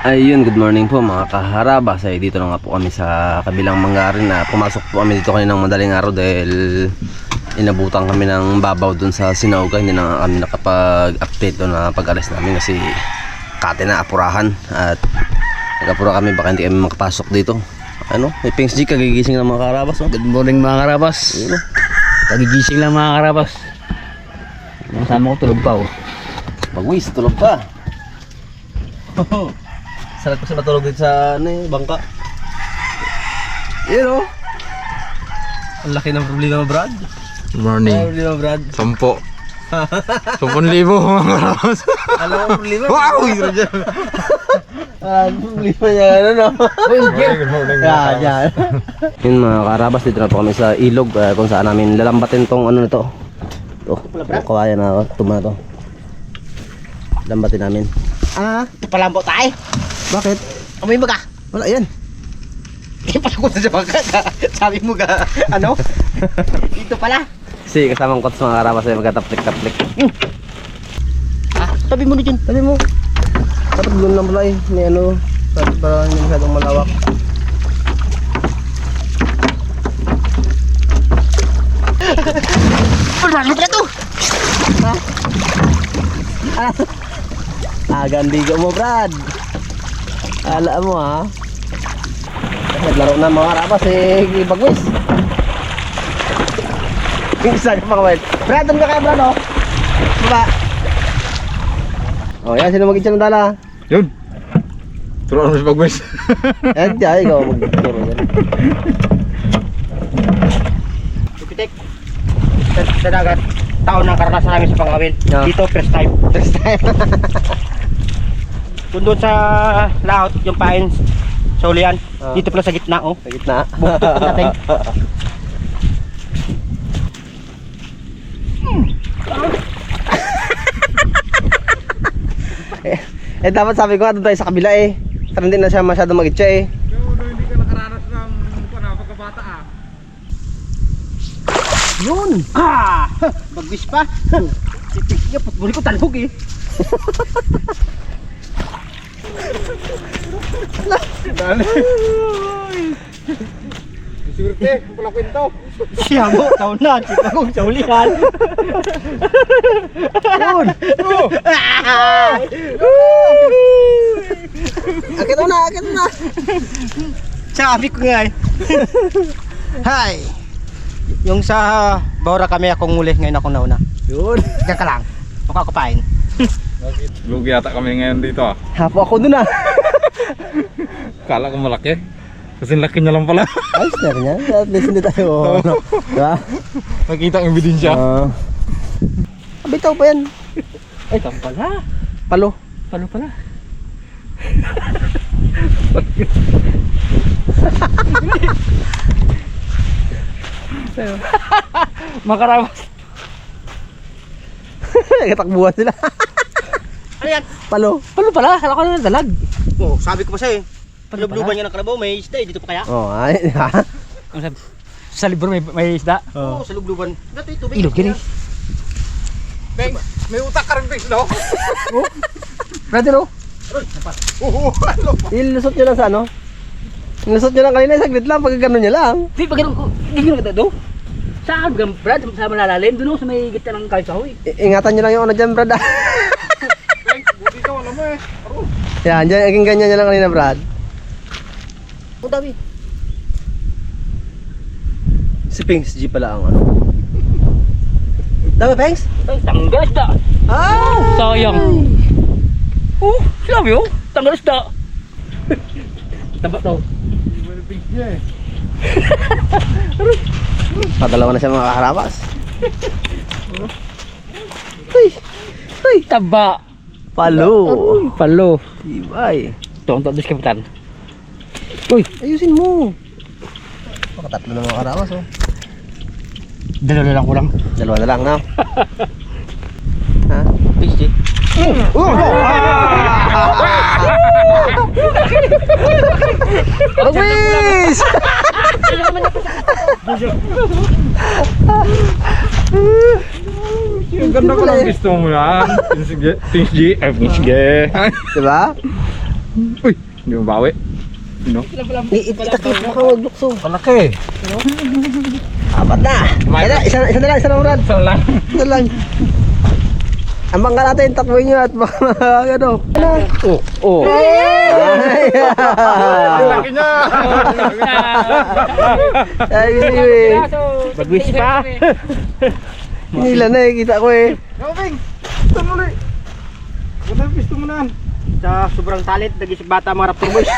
Ayun, good morning po mga kaharabas. Ay dito na nga po kami sa kabilang manggarin na pumasok po kami dito kaninang madaling araw dahil inabutan kami ng babaw dun sa Sinauga. Hindi na kami nakapag-update doon na pag-alis namin kasi kate na apurahan at nag-apura kami baka hindi kami makapasok dito. Ano, may Pings G kagigising ng mga kaharabas. Oh. Good morning mga karabas. Kagigising lang mga karabas. Masama ko tulog pa oh. Magwis, tulog pa. Sarap kasi matulog dito sa bangka. Yun oh. Ang laki ng problema, Brad. Good morning. Problema, Brad. 10,000 mga karabas. Alam mo problema? Wow! Hiro dyan. Problema niya ano no? Good morning. Yan. Yun mga karabas, dito na po kami sa ilog kung saan namin lalambatin tong ano nito. Ito, yung kawayan na tuma na to. Lambatin namin. Ito palambo tayo. Bakit? Amoy mo ka. Wala yan. Eh, pala sa bangka. Sabi mo ka, ano? Dito pala. Kasi kasamang kots mga karabas ay magkataplik-taplik. Tabi mo na dyan. Sabi mo, dapat doon lang pala eh. May ano, para hindi masyadong malawak. Palambo na to. Gandigo mo, Brad. Alam mo ha. Naglaro na mga karabas eh, bagwis. Isa ka mga kapatid. Brad, doon ka kaya Brad oh. Baba. Oh, yan, sino mag-itcha ng dala? Yun. Turo naman si Bagwes. Yan, dyan, ikaw mag-turo yan. Tupitik. Sa dagat. Taon ng karanasan namin sa Pangawil. Yeah. Dito, first time. First time. Kung doon sa laot, yung pain sa ulian. Dito pala sa gitna, oh. Sa gitna. Bukod natin. Dapat sabi ko, doon tayo sa kabila eh. Pero hindi na siya masyadong mag-itcha eh. Hindi ka nakaranas ng pagkabata ah. Yun! Bagwis pa. Titik niya, putbuli ko talhog eh. Dali. Sigurte, pala kwento. Siya mo, taon na. Sika kong sa ulian. Yun! Akit mo na, akit mo na! Sabi ko nga eh. Hi! Yung sa Bora kami akong uli, ngayon akong nauna. Yun! Diyan ka lang. Makakupain. Lugi yata kami ngayon dito ah. Hapo ako dun ah! Kala ko malaki. Kasi laki niya lang pala. Ayos na rin yan. At least hindi tayo. Ano, diba? Nakita ang ebidensya. Bitaw pa yan. Ay, tam pala. Palo. Palo pala. Makarabas. Nagkatakbuhan sila. Ano yan? Palo. Palo pala. Kala ko na dalag. Oo, sabi ko pa sa'yo eh. Lubluban niya ng kalabaw, may isda eh. Dito pa kaya? Oh, ay. Sa libro may isda? Oo, sa lubluban. Dito tubig. Ilog yan eh. Beng, may utak ka rin Beng, no? Brother oh. Ilusot nyo lang sa ano? Ilusot nyo lang kanina, saglit lang, pag gano'n nyo lang. Di ba ganun ko? Di ganun ka do? Saan ba Brad? Sa malalalim? Doon sa may gitna ng kalsahoy. Ingatan nyo lang yung ano dyan, Brad. Beng, buti ka, wala mo eh. Yan, dyan, aging ganyan nyo lang kanina, Brad. Ang dami. Si Pings G pala ang ano. Dami, Pings? Ay, tanggal isda. Ah! Sayang. Oh, sinabi oh. Tanggal isda. Taba to. Padalawa na siya mga kaharabas. Uy! Uy! Taba. Palo! Palo. Ibay! Tonto dos kapitan. Uy, Ayusin mo! Makatatlo na mga kaharabas oh. dalawa lang kulang. Dalawa na lang na. Ha? Piste. Bagwis! Ang ganda ko lang gusto mo yan. Pings G. Diba? Uy, hindi mo bawi. You know? Itakip mo ka maglukso. Malaki. Apat na. Isa na lang, Brad. Isa lang. Isa lang. Ambang ka natin, takboy nyo at baka ano. Oh. Ay! Laki niya. Ay, sige. Bagwis pa. Hinila na eh, kita ko eh. Gawing! Ito muli. Ganda pisto mo na. Sa sobrang talit, nagisip bata mga Raptor Boys.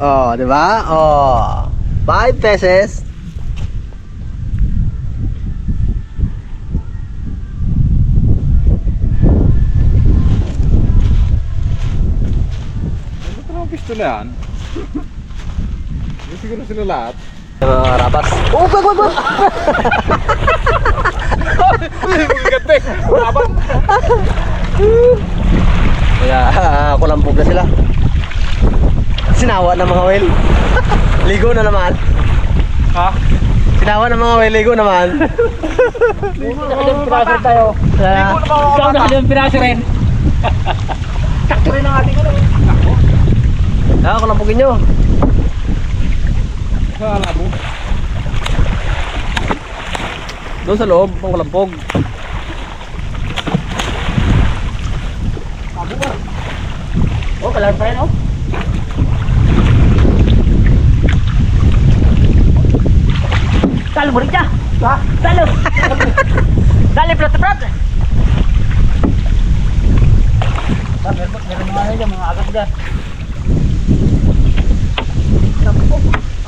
Oh, di ba? Oh. 5 pesos. Ito na pisto na yan. Hindi siguro sila lahat. Mga rabas. Oh, wag. Gante. Laban. Kaya kulampog na sila. Sinawa ng mga whale. Ligo na naman. Ha? Sinawa ng mga whale, ligo naman. Nakalilang piraso tayo. Ikaw nakalilang piraso rin. Sakto rin ang ating ano. Kulampogin nyo. Wala mo. Doon sa loob, ang kulampog. Oh, kalan pa yan oh. Talo mo rin siya. Ha? Talo. Dali, prat. Meron mga yan, mga agad dyan.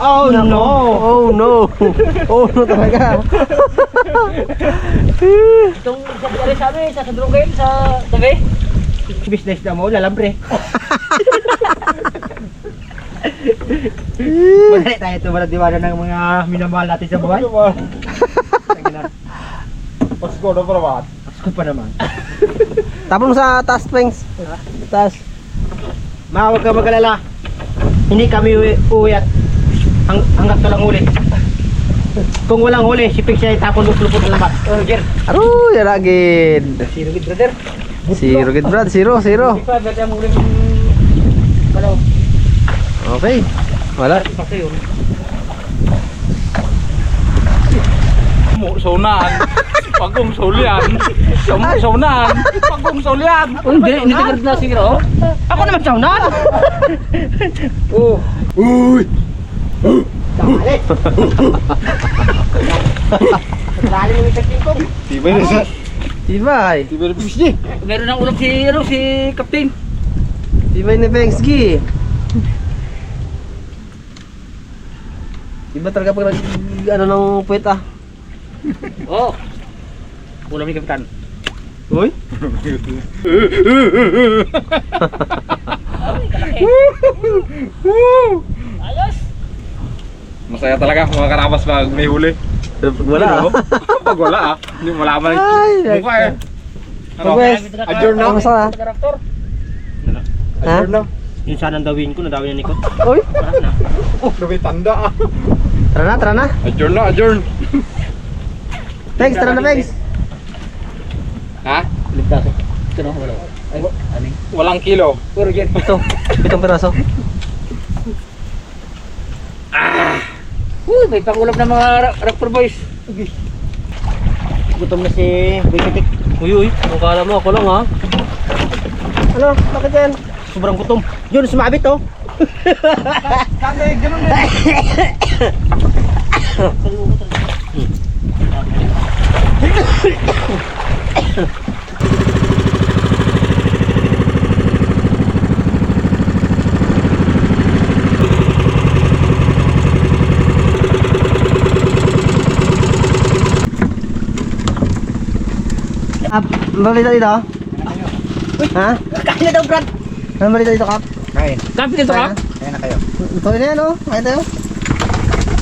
Oh no! Oh no! Oh no talaga! Itong sabi sa amin, sa Sandrugin, sa tabi. Business na mo, lalambre. Madali tayo ito, maladiwala ng mga minamahal natin sa buhay. Pasko na pa naman. Pasko pa naman. Tapos sa taas, Pengs. Taas. Huwag ka mag-alala. Hindi kami uwi at hanggat ka lang huli. Kung walang huli, si Pengs ay tapon lupot na labas. Aroy, yaragid. Zero gid, brother. Zero gid, Brad. Zero. Ipa, berarti ang uling kalau Okay. Wala. pakai yun. Saunahan. Pagong saulian. Saunahan. Pagong saulian. Oh, hindi tigard na siguro. Oh. Ako naman saunan. Oh. Uy. Dali mo sa tingkong. Tibay na sa. Tibay. Tibay na pisto. Meron ng ulam si Captain. Tibay ni Pengs Gi. Iba talaga pag ano ng puwet ah. Oh. Ulam ni Kapitan. Uy. Ayos. Masaya talaga mga karabas pag may huli. Wala. Pag wala hindi mo malaman Ay, yung mukha eh. Ano? Pagwes. Adjourn na. Kamusta na? Karakter. Ha? Adjourn na. Yung sana dawin ko, nadawin na Nikot. Uy. Oh, may tanda ah. Tara na. Adjourn na, adjourn. Pengs, tara na Pengs. Ha? Ligtas. Ito no, wala. Ay, aning. Walang kilo. Puro yan. Ito, 7 piraso. May pangulam ng mga Raptor Boys. Gutom na si Bikitik. Uy, akala mo ako lang ha. Ano? Bakit yan? Sobrang gutom. Yun, sumabit oh. Sabi, ganun din. Balita dito? Ha? Kain na daw, Brad. Ano balita dito, Kap? Kapit dito ka? Kaya na kayo. Ito na yan oh. Kaya tayo.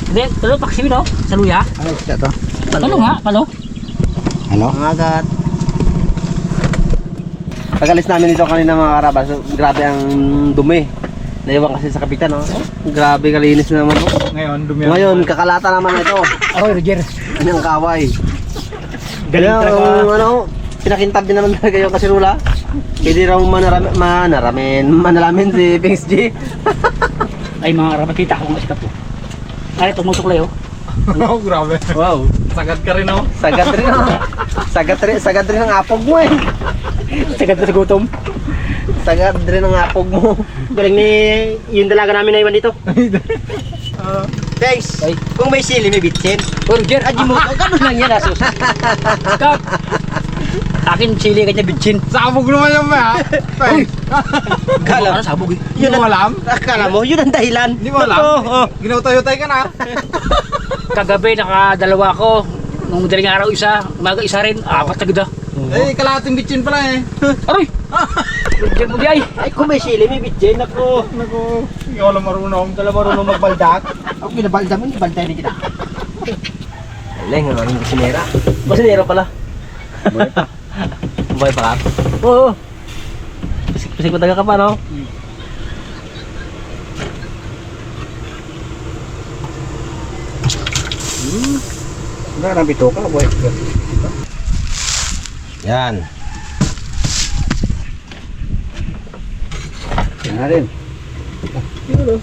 Hindi, talo paksimin no? Sa luya. Ano siya to? Palo nga, palo. Ano? Ang agat. Pag-alis namin dito kanina mga karabas, grabe ang dumi. Naiwan kasi sa kapitan, no? Grabe kalinis naman. Oh. Ngayon, dumi. Ngayon, kakalata naman ito. Ako, Roger. Ano ang kaway? Galing Kaya, talaga. ano, pinakintab din naman talaga yung kasirula. Pwede raw manalamin si Pings G. Ay mga karapas, kita ko nga sikat po. Ay, tumutuklay oh. Oh, grabe. Wow. Sagad ka rin oh. Sagad rin ah. Sagad rin ang apog mo eh. Sagad na sa gutom. Sagad rin ang apog mo. Galing ni yung dalaga namin na iwan dito. Thanks. Ay. Kung may sili, may bitsin. Burger, aji mo. Ganun lang yan, asos. Kap. Akin chili kanya bitchin. Sabog naman yung may ha. Ano sabog eh? Hindi mo alam? Akala mo, yun ang dahilan. Hindi mo alam? Oo. Ginutay-utay ka na. Kagabi nakadalawa ko. Nung madaling araw isa, umaga isa rin, apat na gida. Eh, kalahating bitchin pala eh. Aroy! Burger mo di ay. Ay, kung may sili, may bitsin. Ako, Naku, hindi ako lang marunong. dala marunong magbaldak. Ako pinabaldam, hindi balday na kita. Aleng, ang aming kusinera. Kusinera pala. Buhay pa ka? Oo. Pisik mataga ka pa, no? Wala nang bito ka, buhay ka. Yan. Yan na rin. Yun o.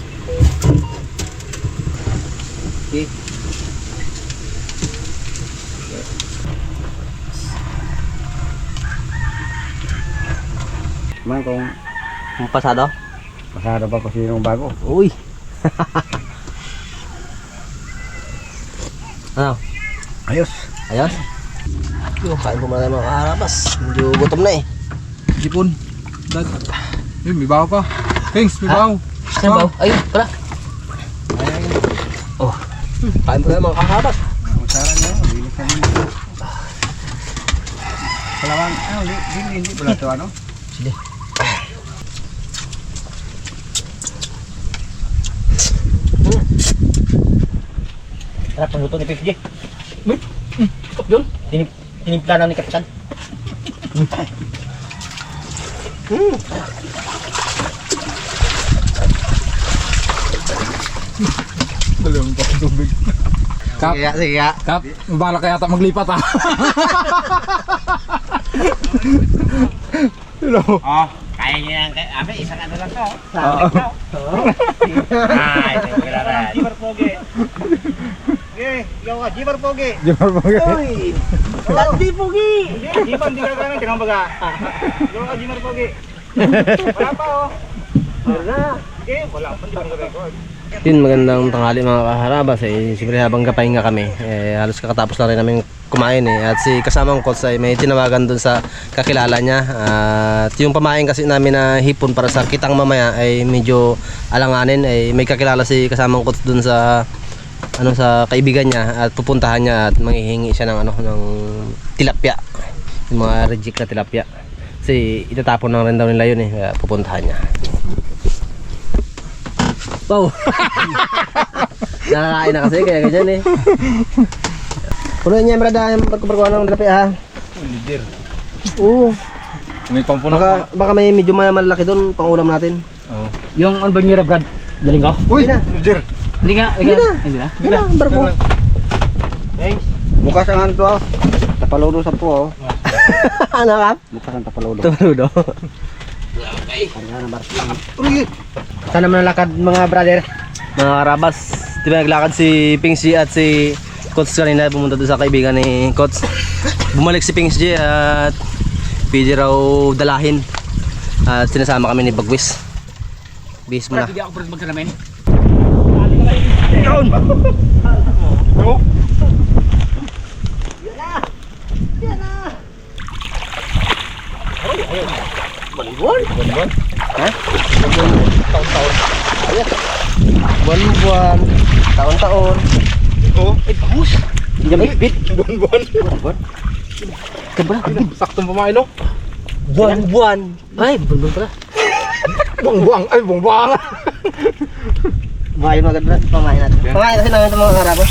Okay. Man kung Ang pasado? pasado pa ko sinong bago. Uy. Ano? Ayos. Ayos? Yung kain po mga kaharabas. Medyo gutom na eh. Jipon. Dad. Eh, may baho pa. Thanks, may baho. Saan ba? Ayun, pala. Kain po mga kaharabas. Masara niya, bilis na din. Kalawang, hindi pala ito ano? Sige. Sarap ang luto ni PFG. Yun. Tinimpla na ni Kapsan. Dalawang pa ang tubig. Kap, Sige nga. Kap, mabalak kaya ata maglipat ha. Hello. Oh, kaya niya yan. Abe, isang ano lang to. Ay, tingnan na. Jimar Pogi. Okay, ikaw ka, Jimar Pogi. Jimar mo kayo. Uy! Landi Pogi! Hindi, Jimar, hindi ka kami. Tinang baga. Ikaw ka, Jimar Pogi. Wala pa oh. Wala. Okay, wala pa. Jimar Pogi. Yun, magandang tanghali mga kaharabas eh. Siyempre habang kapahinga kami eh, halos kakatapos na rin namin kumain eh. At si kasamang coach ay may tinawagan dun sa kakilala niya. At yung pamain kasi namin na hipon para sa kitang mamaya ay medyo alanganin. Ay may kakilala si kasamang coach dun sa sa kaibigan niya at pupuntahan niya at manghihingi siya ng ng tilapia. Yung mga reject na tilapia. Kasi itatapon na rin daw nila yun eh. Kaya pupuntahan niya. Wow! Nakakain na kasi kaya ganyan eh. Puno niya brada yung barko-barko ng tilapia ha. Leader. Oo. May pampuno Baka may medyo malaki doon pang ulam natin. Oh. Yung ano ba nyo Brad? Daling ko? Uy na. Leader. Hindi nga. Hindi na. Hindi na, barko. Thanks. Bukas ang ano to ah. Tapaludo sa po oh. Ano ka? Bukas ang tapaludo. Tumudo. Sana man lakad mga brother. Mga karabas, di ba naglakad si Pingsi at si Coach kanina pumunta doon sa kaibigan ni Coach. Bumalik si Pingsi at pwede raw dalahin. At sinasama kami ni Bagwis. Bis mo na. Hindi ako Brad magkanamin. Buwan-buwan. Ha? Taon-taon. Ayan. Buwan-buwan. Taon-taon. Oh, Ay, bangus. Hindi bit. buwan-buwan. Kabra. Saktong pamain no? Buwan-buwan. Ay, buwan-buwan pala. Buang-buang. Ay, buang-buang. Buhayin mo agad brad. Pamain natin. Pamain kasi namin ito mga karabas.